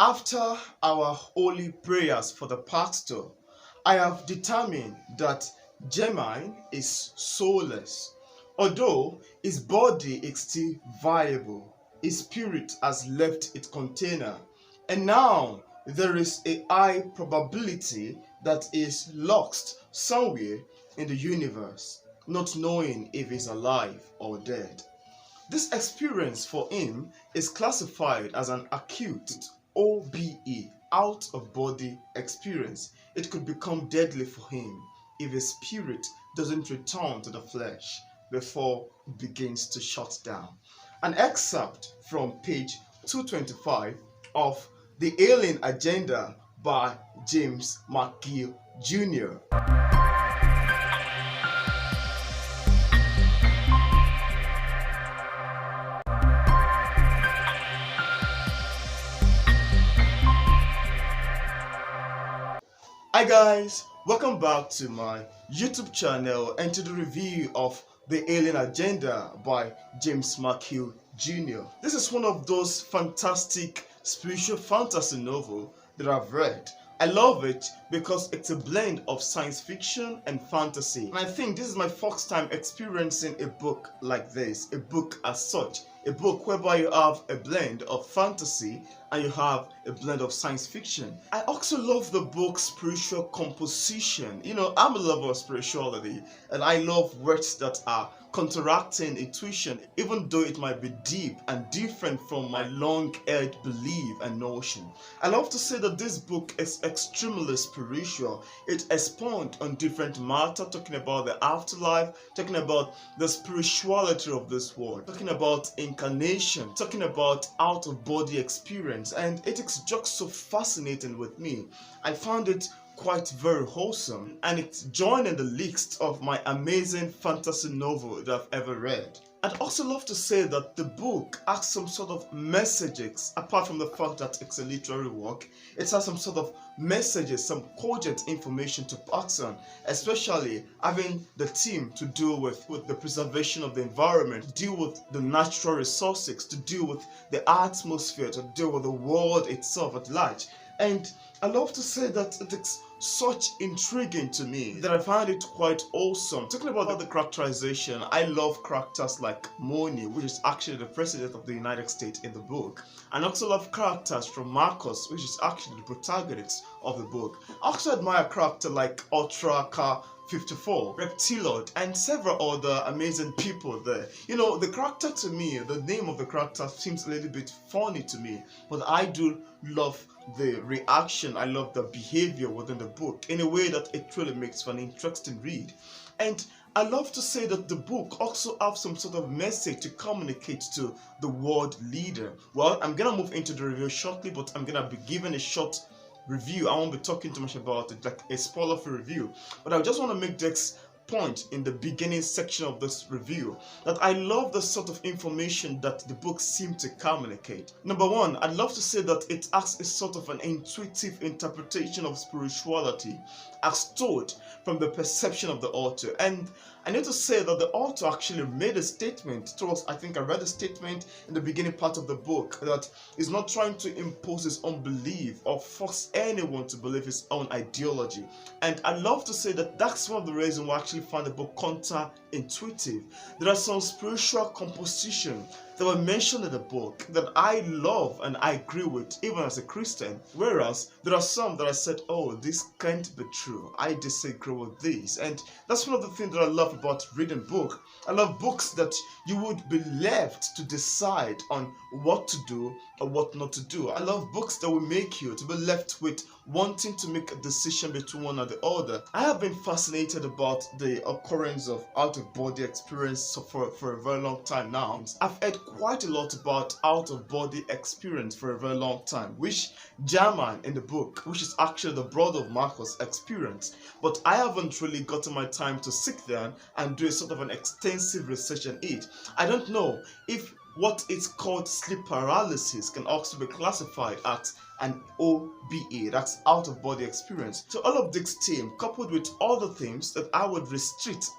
After our holy prayers for the pastor, I have determined that Jermaine is soulless. Although his body is still viable, his spirit has left its container, and now there is a high probability that he is lost somewhere in the universe, not knowing if he's alive or dead. This experience for him is classified as an acute OBE, out of body experience. It could become deadly for him if his spirit doesn't return to the flesh before it begins to shut down. An excerpt from page 225 of The Alien Agenda by James McGill Jr. Hi guys, welcome back to my YouTube channel and to the review of The Alien Agenda by James McGill Jr. This is one of those fantastic spiritual fantasy novels that I've read. I love it because it's a blend of science fiction and fantasy. And I think this is my first time experiencing a book like this, a book as such. A book whereby you have a blend of fantasy and you have a blend of science fiction. I also love the book's spiritual composition. You know, I'm a lover of spirituality and I love words that are counteracting intuition, even though it might be deep and different from my long-held belief and notion. I love to say that this book is extremely spiritual. It expounds on different matter, talking about the afterlife, talking about the spirituality of this world, talking about incarnation, talking about out-of-body experience, and it is just so fascinating with me. I found it quite very wholesome, and it's joined in the list of my amazing fantasy novel that I've ever read. I'd also love to say that the book has some sort of messages, apart from the fact that it's a literary work. It has some sort of messages, some cogent information to pass on, especially having the theme to do with the preservation of the environment, to deal with the natural resources, to deal with the atmosphere, to deal with the world itself at large. And I love to say that it is such intriguing to me that I find it quite awesome. Talking about the characterization, I love characters like Moni, which is actually the president of the United States in the book. And I also love characters from Marcus, which is actually the protagonist of the book. I also admire characters like Ultra Car 54, Reptilod, and several other amazing people there. You know, the character to me, the name of the character seems a little bit funny to me, but I do love the reaction, I love the behavior within the book in a way that it really makes for an interesting read. And I love to say that the book also has some sort of message to communicate to the world leader. Well, I'm gonna move into the review shortly, but I'm gonna be giving a short review. I won't be talking too much about it, like a spoiler-free review, but I just want to make this point in the beginning section of this review that I love the sort of information that the book seems to communicate. Number one, I'd love to say that it has a sort of an intuitive interpretation of spirituality as told from the perception of the author. And I need to say that the author actually made a statement to us. I think I read a statement in the beginning part of the book that he's not trying to impose his own belief or force anyone to believe his own ideology. And I love to say that that's one of the reasons why I actually find the book counterintuitive. There are some spiritual composition that were mentioned in the book that I love and I agree with even as a Christian, whereas there are some that I said, oh, this can't be true, I disagree with this. And that's one of the things that I love about reading books. I love books that you would be left to decide on what to do or what not to do. I love books that will make you to be left with wanting to make a decision between one or the other. I have been fascinated about the occurrence of out-of-body experience for a very long time now. I've heard quite a lot about out-of-body experience for a very long time, which German in the book, which is actually the brother of Marcus, experienced. But I haven't really gotten my time to sit down and do a sort of an extensive research on it. I don't know if what is called sleep paralysis can also be classified as an OBE, that's out-of-body experience. So all of this theme, coupled with other themes that I would restrict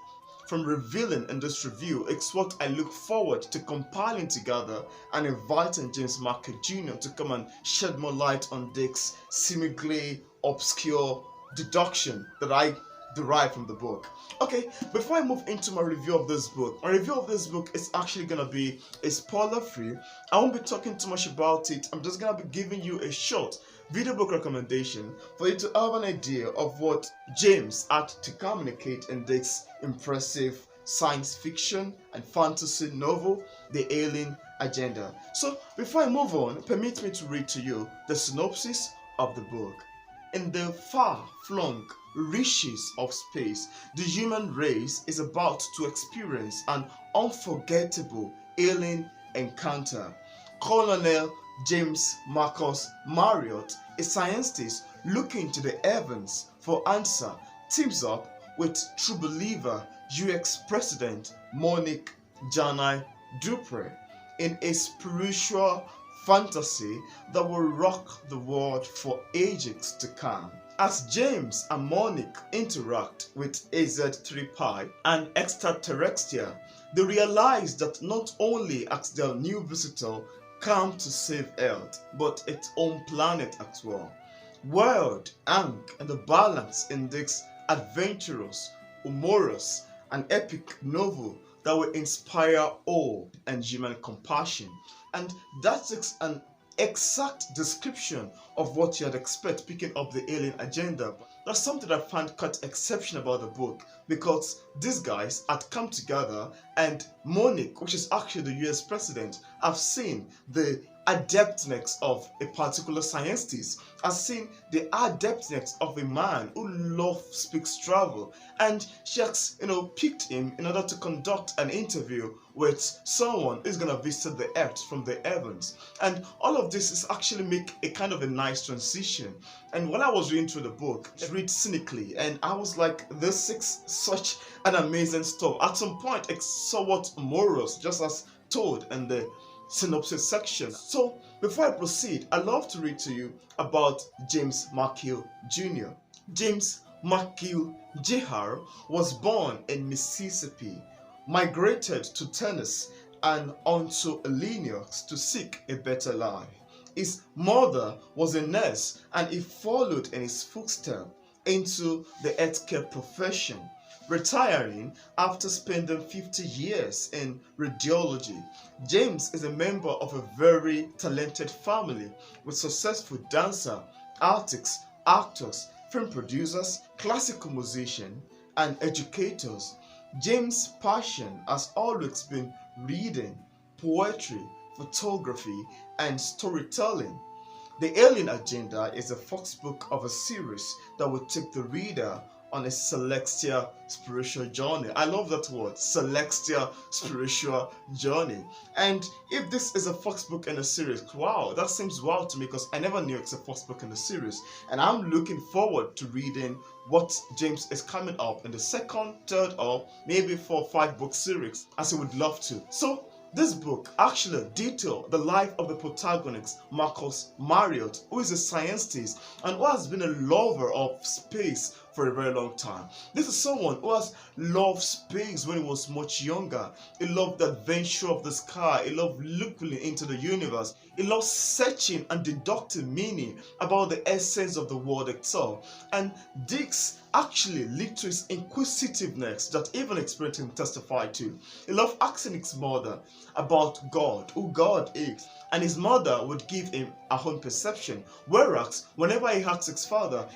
from revealing in this review. It's what I look forward to compiling together and inviting James McGill Jr. to come and shed more light on this seemingly obscure deduction that I derived from the book. Okay, before I move into my review of this book, my review of this book is actually gonna be a spoiler free. I won't be talking too much about it. I'm just gonna be giving you a short video book recommendation for you to have an idea of what James had to communicate in this impressive science fiction and fantasy novel, The Alien Agenda. So before I move on, permit me to read to you the synopsis of the book. In the far-flung reaches of space, the human race is about to experience an unforgettable alien encounter. Colonel James Marcus Marriott, a scientist looking to the heavens for answer, teams up with true believer UX President Monique Janai Dupree in a spiritual fantasy that will rock the world for ages to come. As James and Monique interact with AZ-3 and extraterrestrial, they realize that not only has their new visitor come to save Earth, but its own planet as well. World, and the balance in this adventurous, humorous, and epic novel that will inspire awe and human compassion. And that's an exact description of what you'd expect picking up The Alien Agenda. That's something I found quite exceptional about the book, because these guys had come together, and Monique, which is actually the US president, have seen the adeptness of a particular scientist, has seen the adeptness of a man who loves space travel, and she has, picked him in order to conduct an interview with someone who's gonna visit the earth from the heavens. And all of this is actually make a kind of a nice transition. And when I was reading through the book, I read cynically, and I was like, this is such an amazing stuff. At some point, it's somewhat morose, just as told in the synopsis section. So before I proceed, I'd love to read to you about James McGill Jr. James McGill Jr. was born in Mississippi, migrated to Tennessee, and onto Illinois to seek a better life. His mother was a nurse, and he followed in his footsteps into the healthcare profession, retiring after spending 50 years in radiology. James is a member of a very talented family with successful dancer, artists, actors, film producers, classical musicians, and educators. James' passion has always been reading, poetry, photography, and storytelling. The Alien Agenda is the first book of a series that will take the reader on a celestial spiritual journey. I love that word, celestial spiritual journey. And if this is a first book in a series, wow, that seems wild to me, because I never knew it's a first book in the series. And I'm looking forward to reading what James is coming up in the second, third, or maybe 4 or 5 book series, as he would love to. So this book actually details the life of the protagonist, Marcus Marriott, who is a scientist and who has been a lover of space for a very long time. This is someone who has loved space when he was much younger. He loved the adventure of the sky. He loved looking into the universe. He loved searching and deducting meaning about the essence of the world itself. And this actually led to his inquisitiveness that even experienced him testify to. He loved asking his mother about God, who God is, and his mother would give him her own perception. Whereas whenever he asked his father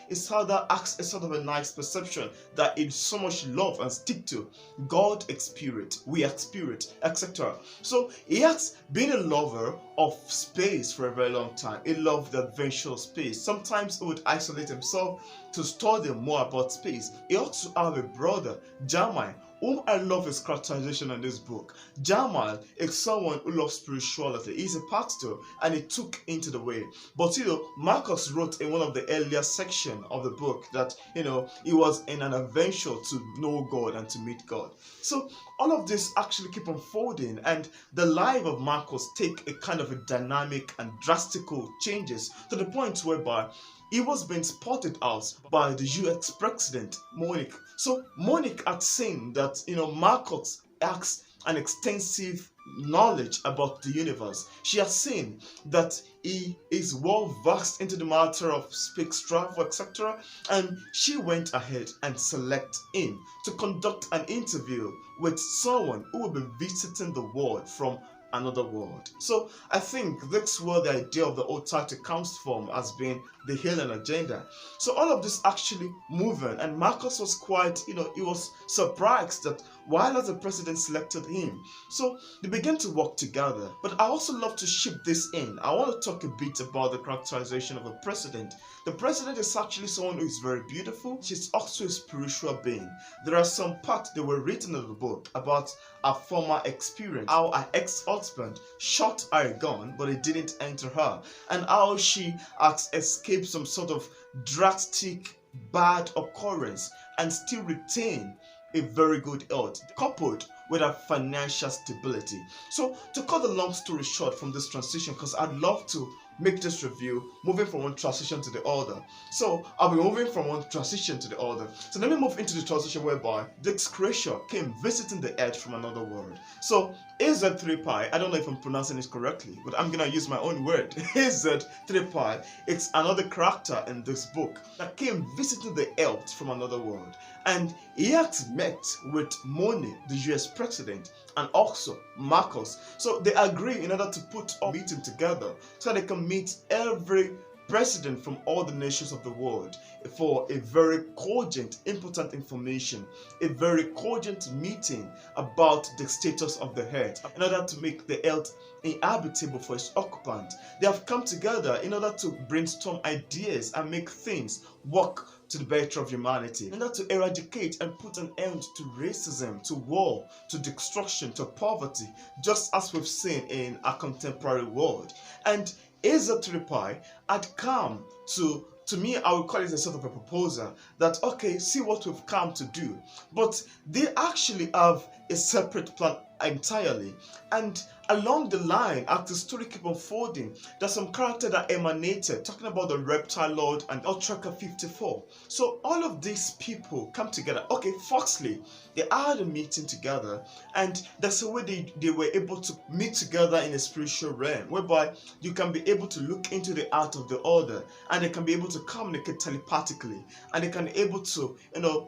asks a sort of a nice perception that he so much love and stick to. God is spirit, we are spirit, etc. So he has been a lover of space for a very long time. He loved the adventure of space. Sometimes he would isolate himself to study more about space. He also have a brother, Jamal, whom I love his characterization in this book. Jamal is someone who loves spirituality. He's a pastor, and he took into the way. But Marcus wrote in one of the earlier sections of the book that he was in an adventure to know God and to meet God. So all of this actually keep unfolding, and the life of Marcus take a kind of a dynamic and drastical changes to the point whereby he was being spotted out by the US president Monique. So Monique had seen that Marcus has an extensive knowledge about the universe. She has seen that he is well versed into the matter of space travel, etc. And she went ahead and selected him to conduct an interview with someone who will be visiting the world from another world. So I think that's where the idea of the old title comes from, as being the alien agenda. So all of this actually moving, and Marcus was quite, he was surprised that while as the president selected him. So they began to work together. But I also love to ship this in. I want to talk a bit about the characterization of a president. The president is actually someone who is very beautiful. She's also a spiritual being. There are some parts that were written in the book about her former experience, how her ex-husband shot her gun but it didn't enter her, and how she has escaped some sort of drastic bad occurrence and still retain a very good health, coupled with a financial stability. So to cut the long story short from this transition, because I'd love to make this review moving from one transition to the other. So I'll be moving from one transition to the other. So let me move into the transition whereby this creature came visiting the earth from another world. So AZ3Pi, I don't know if I'm pronouncing it correctly, but I'm gonna use my own word. AZ3Pi, it's another character in this book that came visiting the earth from another world. And he had met with Moni, the US president, and also Marcus. So they agree in order to put a meeting together so they can meet every president from all the nations of the world for a very cogent, important information, a very cogent meeting about the status of the earth in order to make the earth inhabitable for its occupant. They have come together in order to brainstorm ideas and make things work to the better of humanity, in order to eradicate and put an end to racism, to war, to destruction, to poverty, just as we've seen in our contemporary world. And AZ3Pi had come to me, I would call it a sort of a proposal that, okay, see what we've come to do. But they actually have a separate plan entirely. And along the line, as the story keep unfolding, there's some character that emanated, talking about the Reptile Lord and Ultraker 54. So all of these people come together. Okay, firstly, they had a meeting together, and that's the way they were able to meet together in a spiritual realm, whereby you can be able to look into the heart of the other, and they can be able to communicate telepathically, and they can be able to,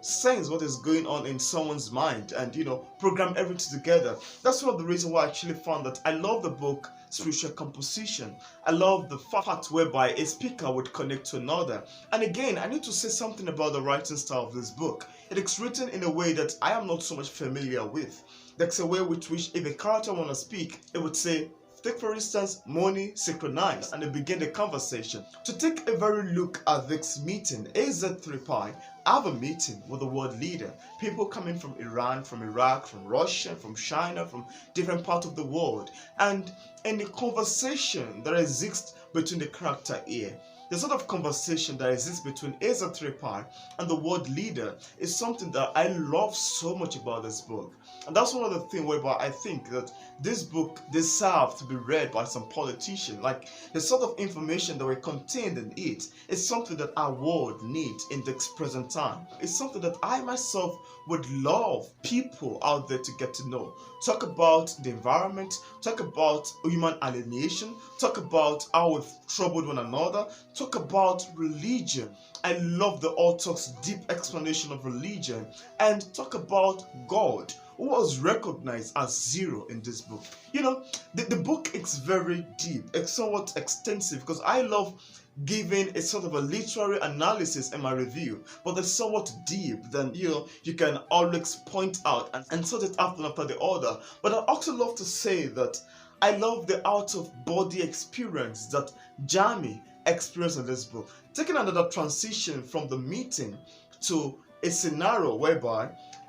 sense what is going on in someone's mind, and program everything together. That's one of the reasons why I actually found that I love the book Spiritual Composition. I love the fact whereby a speaker would connect to another. And again, I need to say something about the writing style of this book. It is written in a way that I am not so much familiar with. That's a way with which if a character want to speak, it would say, take for instance, Moni synchronize, and they begin the conversation. To take a very look at this meeting, AZ3Pi have a meeting with the world leader. People coming from Iran, from Iraq, from Russia, from China, from different parts of the world. And in the conversation that exists between the character here, the sort of conversation that exists between AZ3Pi and the world leader is something that I love so much about this book. And that's one of the things whereby I think that this book deserves to be read by some politician. Like, the sort of information that were contained in it is something that our world needs in this present time. It's something that I myself would love people out there to get to know. Talk about the environment, talk about human alienation, talk about how we've troubled one another, talk about religion. I love the author's deep explanation of religion, and talk about God, who was recognized as zero in this book. The book is very deep, it's somewhat extensive, because I love giving a sort of a literary analysis in my review, but it's somewhat deep. Then you can always point out and sort it out after the other. But I also love to say that I love the out of body experience that Jamie experienced in this book, taking another transition from the meeting to a scenario whereby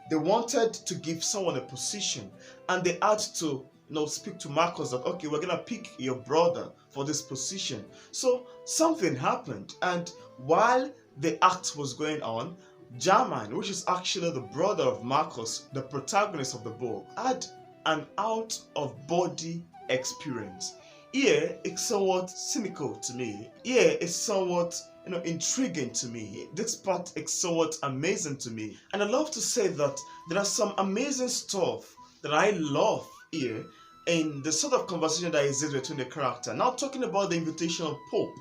they wanted to give someone a position, and they had to speak to Marcus that, okay, we're gonna pick your brother for this position. So something happened, and while the act was going on, German, which is actually the brother of Marcus, the protagonist of the book, had an out-of-body experience. Here, it's somewhat cynical to me. Here, it's somewhat intriguing to me. This part is somewhat amazing to me. And I love to say that there are some amazing stuff that I love here in the sort of conversation that exists between the character. Now talking about the invitation of Pope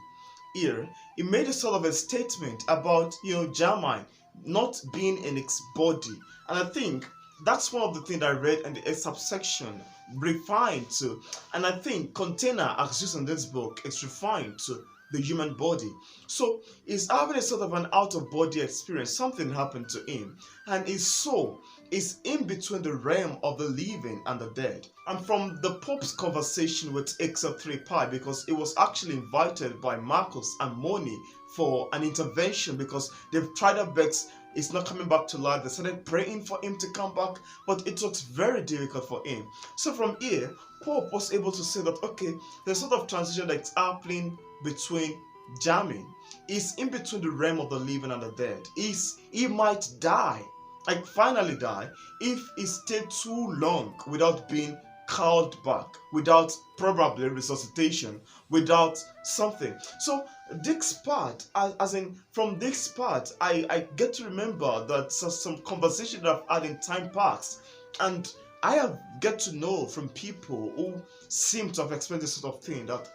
here, he made a sort of a statement about German not being in its body. And I think that's one of the things I read in the excerpt section, refined to, and I think container as used in this book is refined to the human body. So he's having a sort of an out-of-body experience. Something happened to him, and his soul is in between the realm of the living and the dead. And from the Pope's conversation with Excerpt 3 Pi, because he was actually invited by Marcus and Moni for an intervention because they've tried their best. It's not coming back to life. They started praying for him to come back, but it was very difficult for him. So from here, Pope was able to say that, okay, there's sort of transition that's happening between Jamin. He's in between the realm of the living and the dead. He might die, like finally die, if he stayed too long without being called back, without probably resuscitation, without something. So this part, as in from this part, I get to remember that some conversation that I've had in time past, and I have get to know from people who seem to have experienced this sort of thing, that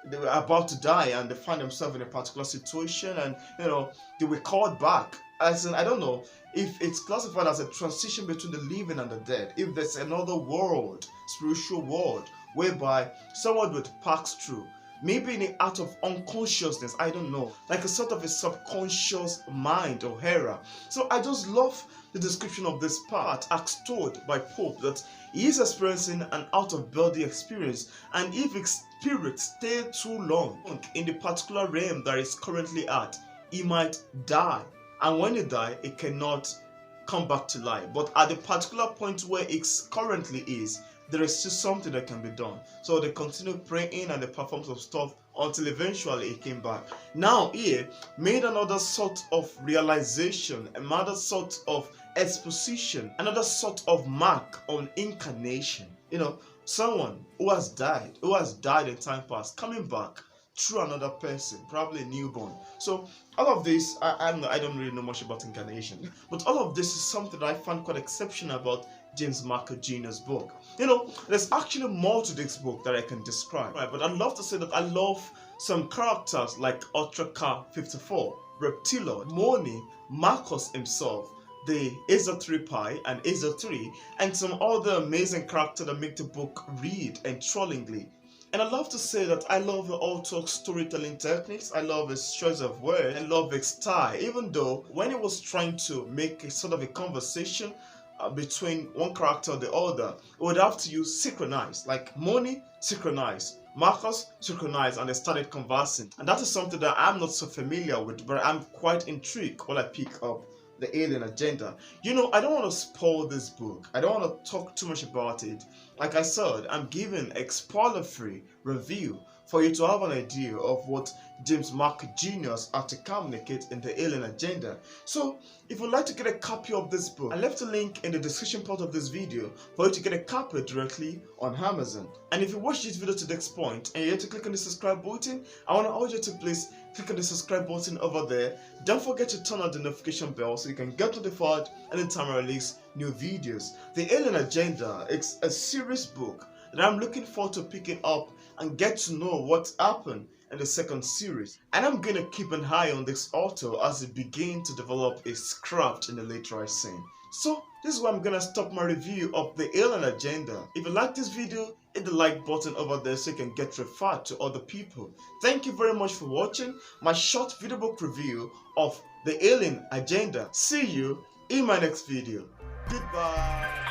they were about to die and they find themselves in a particular situation, and they were called back. As in, I don't know if it's classified as a transition between the living and the dead, if there's another world, spiritual world, whereby someone would pass through, maybe in the art of unconsciousness, I don't know, like a sort of a subconscious mind or era. So I just love the description of this part as told by Pope, that he is experiencing an out-of-body experience, and if his spirit stay too long in the particular realm that is currently at, he might die. And when he dies, it cannot come back to life. But at the particular point where it currently is, there is still something that can be done. So they continued praying and they performed some stuff until eventually he came back. Now here made another sort of realization, another sort of exposition, another sort of mark on incarnation. Someone who has died in time past, coming back through another person, probably a newborn. So all of this, I don't really know much about incarnation, but all of this is something that I find quite exceptional about James McGill Jr.'s book. There's actually more to this book that I can describe, right? But I'd love to say that I love some characters like Ultracar 54, Reptilo, Moni, Marcus himself, the Excerpt 3 Pi and Excerpt 3, and some other amazing characters that make the book read enthrallingly. And I love to say that I love the author's storytelling techniques, I love his choice of words, I love his style, even though when he was trying to make a sort of a conversation between one character or the other, he would have to use synchronize, like Moni synchronize, Marcus synchronize, and they started conversing. And that is something that I'm not so familiar with, but I'm quite intrigued when I pick up the alien agenda. I don't want to spoil this book. I don't want to talk too much about it. Like I said, I'm giving a spoiler-free review for you to have an idea of what James McGill Jr. has to communicate in the alien agenda. So if you'd like to get a copy of this book, I left a link in the description part of this video for you to get a copy directly on Amazon. And if you watch this video to this point and you're yet to click on the subscribe button, I want to urge you to please click on the subscribe button over there. Don't forget to turn on the notification bell so you can get notified anytime I release new videos. The Alien Agenda is a serious book that I'm looking forward to picking up and get to know what happened in the second series. And I'm gonna keep an eye on this author as he begins to develop his craft in the literary scene. So this is where I'm gonna stop my review of the Alien Agenda. If you like this video, hit the like button over there so you can get referred to other people. Thank you very much for watching my short video book review of the Alien Agenda. See you in my next video. Goodbye.